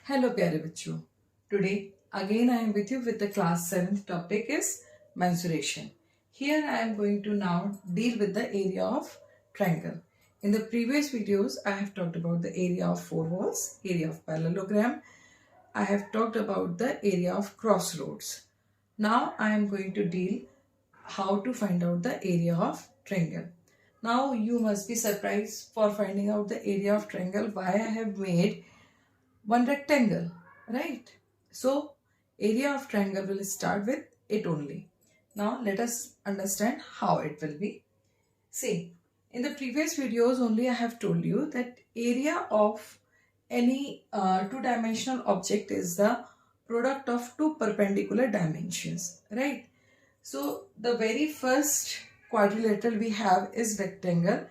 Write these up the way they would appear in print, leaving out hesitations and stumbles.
Hello प्यारे बच्चों. Today again I am with you with the class 7th topic is mensuration. Here I am going to now deal with the area of triangle. In the previous videos I have talked about the area of four walls, area of parallelogram. I have talked about the area of crossroads. Now I am going to deal how to find out the area of triangle. Now you must be surprised for finding out the area of triangle why I have made one rectangle, right? So area of triangle will start with it only. Now let us understand how it will be. See, in the previous videos only I have told you that area of any two-dimensional object is the product of two perpendicular dimensions, right? So the very first quadrilateral we have is rectangle,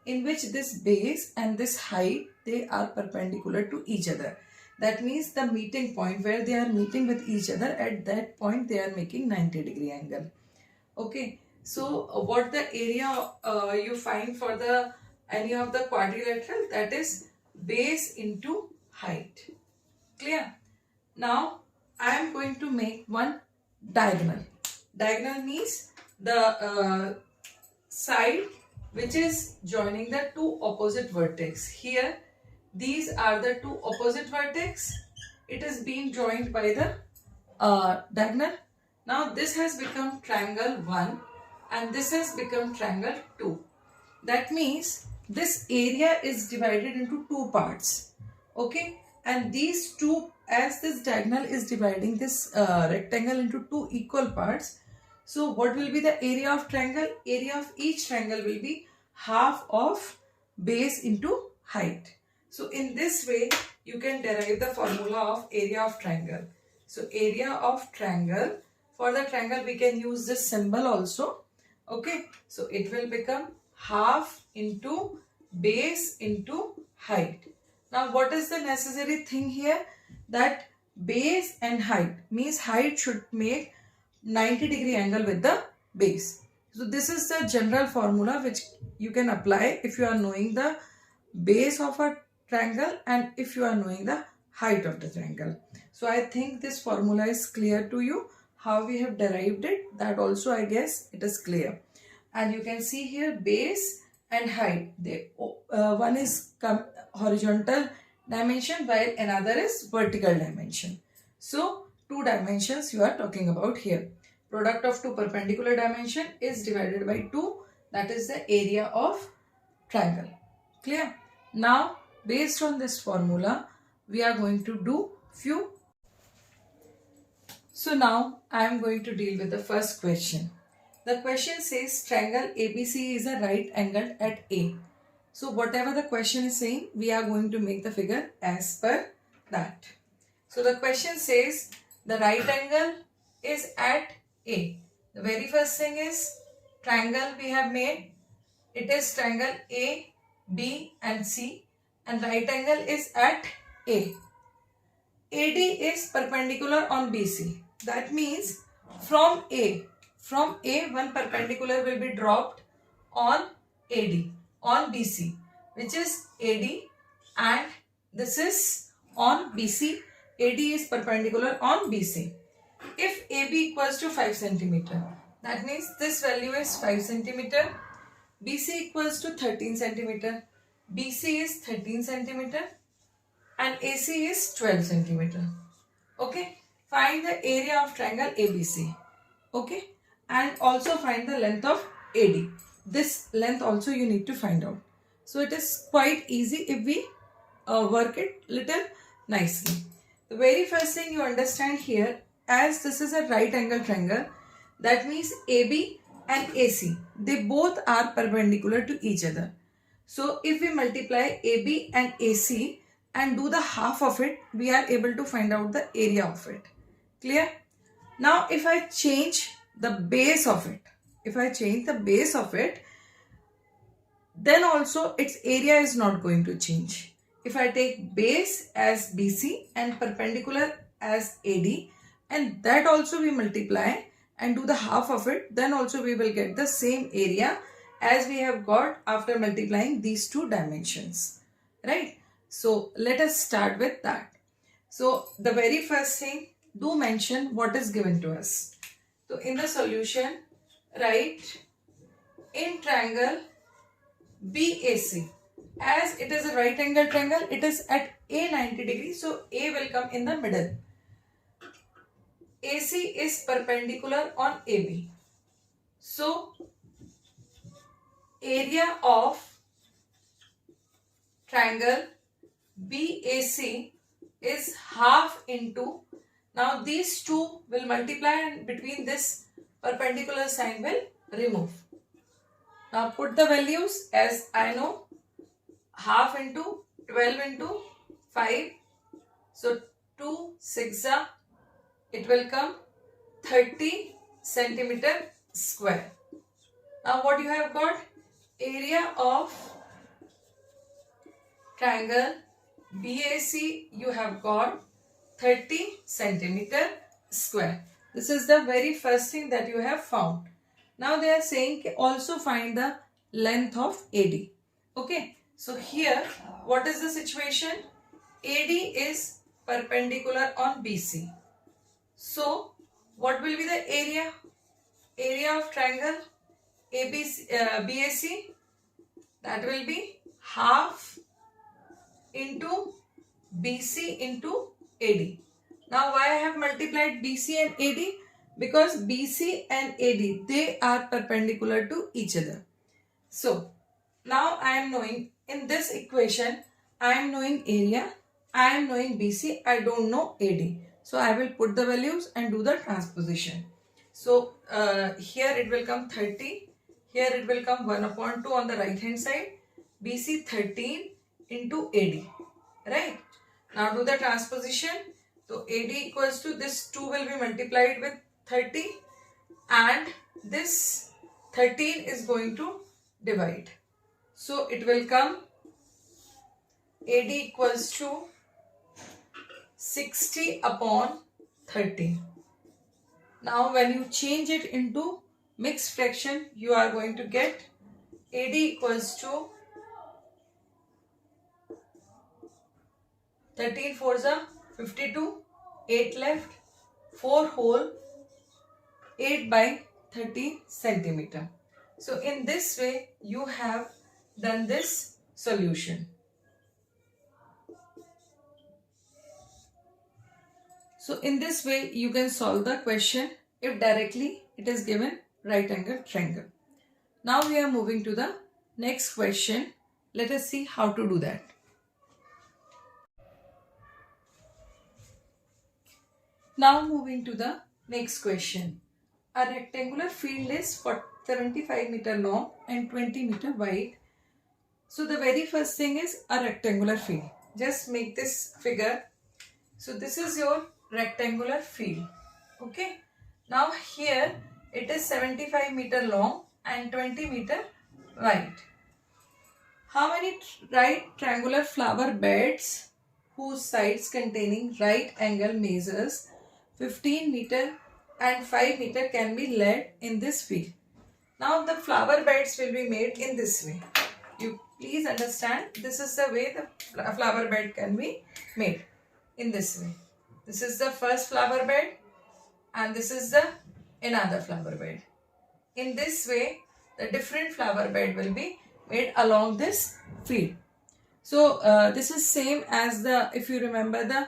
in which this base and this height, they are perpendicular to each other. That means the meeting point where they are meeting with each other, at that point they are making 90-degree angle. Okay, so what the area you find for the any of the quadrilateral, that is base into height. Clear? Now I am going to make one diagonal. Diagonal means the side which is joining the two opposite vertex. Here these are the two opposite vertex. It is being joined by the diagonal. Now this has become triangle 1 and this has become triangle 2. That means this area is divided into two parts. Okay, and these two, as this diagonal is dividing this rectangle into two equal parts, so what will be the area of triangle? Area of each triangle will be half of base into height. So in this way you can derive the formula of area of triangle. So area of triangle, for the triangle we can use this symbol also. Okay, so it will become half into base into height. Now what is the necessary thing here? That base and height means height should make 90-degree angle with the base. So this is the general formula which you can apply if you are knowing the base of a triangle and if you are knowing the height of the triangle. So I think this formula is clear to you. How we have derived it, that also I guess it is clear. And you can see here base and height. One is horizontal dimension while another is vertical dimension. So two dimensions you are talking about here. Product of two perpendicular dimension is divided by 2. That is the area of triangle. Clear? Now based on this formula we are going to do few. So now I am going to deal with the first question. The question says triangle ABC is a right angle at A. So whatever the question is saying, we are going to make the figure as per that. So the question says the right angle is at A. The very first thing is triangle we have made. It is triangle A, B and C, and right angle is at A. AD is perpendicular on BC. That means from A one perpendicular will be dropped on AD, on BC, which is AD, and this is on BC. AD is perpendicular on BC. If AB equals to 5 centimeter, that means this value is 5 centimeter. BC equals to 13 centimeter. BC is 13 centimeter and AC is 12 centimeter. Okay, find the area of triangle ABC. Okay, and also find the length of AD. This length also you need to find out. So it is quite easy if we work it little nicely. The very first thing you understand here, as this is a right angle triangle, that means AB and AC, they both are perpendicular to each other. So if we multiply AB and AC and do the half of it, we are able to find out the area of it. Clear? Now if I change the base of it, then also its area is not going to change. If I take base as BC and perpendicular as AD, and that also we multiply and do the half of it, then also we will get the same area as we have got after multiplying these two dimensions, right? So let us start with that. So the very first thing, do mention what is given to us. So in the solution, write in triangle BAC. As it is a right angle triangle, it is at A 90 degrees. So A will come in the middle. AC is perpendicular on AB. So area of triangle BAC is half into, now these two will multiply and between this perpendicular sign will remove. Now put the values as I know, half into 12 into 5. So 2 6 it will come 30 centimeter square. Now what you have got? Area of triangle BAC you have got 30 centimeter square. This is the very first thing that you have found. Now they are saying also find the length of AD. Okay. So here what is the situation? AD is perpendicular on BC. So what will be the area? Area of triangle BAC, that will be half into BC into AD. Now why I have multiplied BC and AD? Because BC and AD, they are perpendicular to each other. So now I am knowing in this equation, I am knowing area, I am knowing BC, I don't know AD. So I will put the values and do the transposition. So here it will come 30. Here it will come 1 upon 2 on the right hand side. BC 13 into AD. Right. Now do the transposition. So AD equals to this 2 will be multiplied with 30 and this 13 is going to divide. So it will come AD equals to 60 upon 30. Now when you change it into mixed fraction, you are going to get AD equals to 13 4s are 52, 8 left, 4 whole, 8 by 30 centimeter. So in this way you have done this solution. So in this way you can solve the question if directly it is given right angle triangle. Now we are moving to the next question. Let us see how to do that. Now moving to the next question. A rectangular field is 75 meter long and 20 meter wide. So the very first thing is a rectangular field. Just make this figure. So this is your rectangular field. Okay. Now here it is 75 meter long and 20 meter wide. How many right triangular flower beds whose sides containing right angle measures 15 meter and 5 meter can be laid in this field? Now the flower beds will be made in this way. You please understand, this is the way the flower bed can be made in this way. This is the first flower bed and this is the another flower bed. In this way the different flower bed will be made along this field. So this is same as the, if you remember the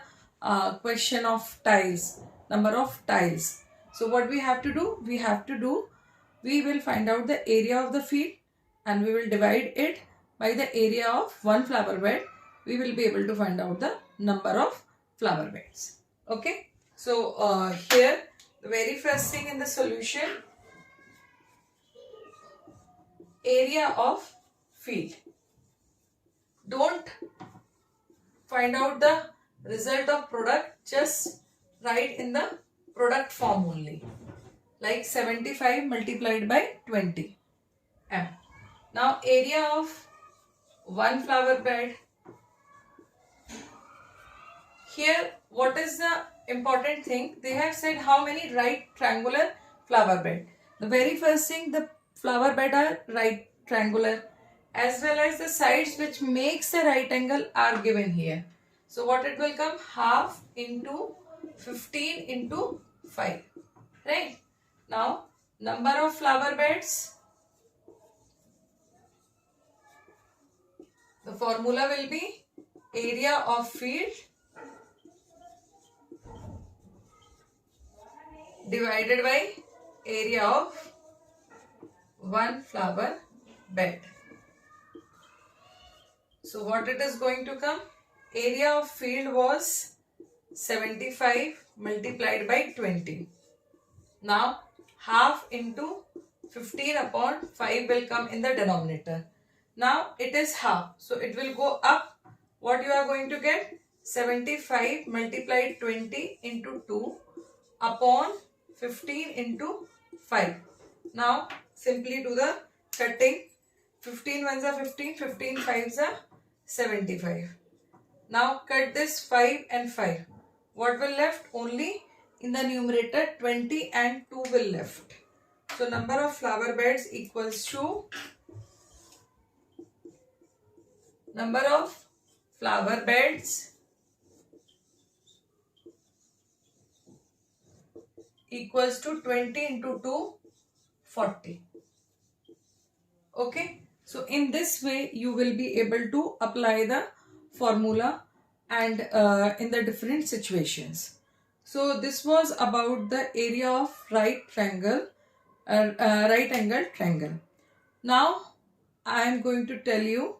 question of tiles, number of tiles. So what we have to do? We will find out the area of the field and we will divide it by the area of one flower bed. We will be able to find out the number of flower beds. Okay. So here the very first thing in the solution, area of field. Don't find out the result of product, just write in the product form only, like 75 multiplied by 20 m. Now area of one flower bed. Here what is the important thing? They have said how many right triangular flower bed. The very first thing, the flower bed are right triangular, as well as the sides which makes the right angle are given here. So what it will come? Half into 15 into 5. Right? Now, number of flower beds. The formula will be area of field divided by area of one flower bed. So what it is going to come? Area of field was 75 multiplied by 20. Now half into 15 upon 5 will come in the denominator. Now it is half. So it will go up. What you are going to get? 75 multiplied 20 into 2 upon 15 into 5. Now simply do the cutting. 15 ones are 15, 15 fives are 75. Now cut this 5 and 5. What will left? Only in the numerator 20 and 2 will left. So number of flower beds equals to number of flower beds equals to 20 into 2, 40. Okay. So in this way you will be able to apply the formula and in the different situations. So this was about the area of right angle triangle. Now I am going to tell you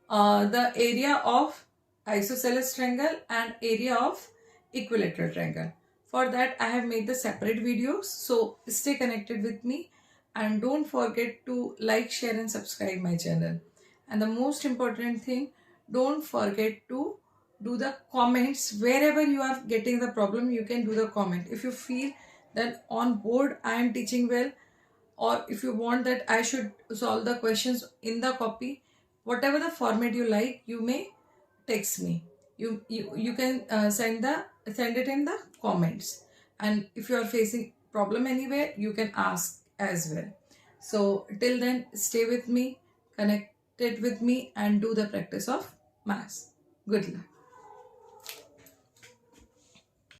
the area of isosceles triangle and area of equilateral triangle. For that I have made the separate videos. So stay connected with me. And don't forget to like, share and subscribe my channel. And the most important thing, don't forget to do the comments. Wherever you are getting the problem, you can do the comment. If you feel that on board I am teaching well, or if you want that I should solve the questions in the copy, whatever the format you like, you may text me. You can send it in the comments. And if you are facing problem anywhere, you can ask as well. So till then, stay with me, connected with me and do the practice of maths. Good luck.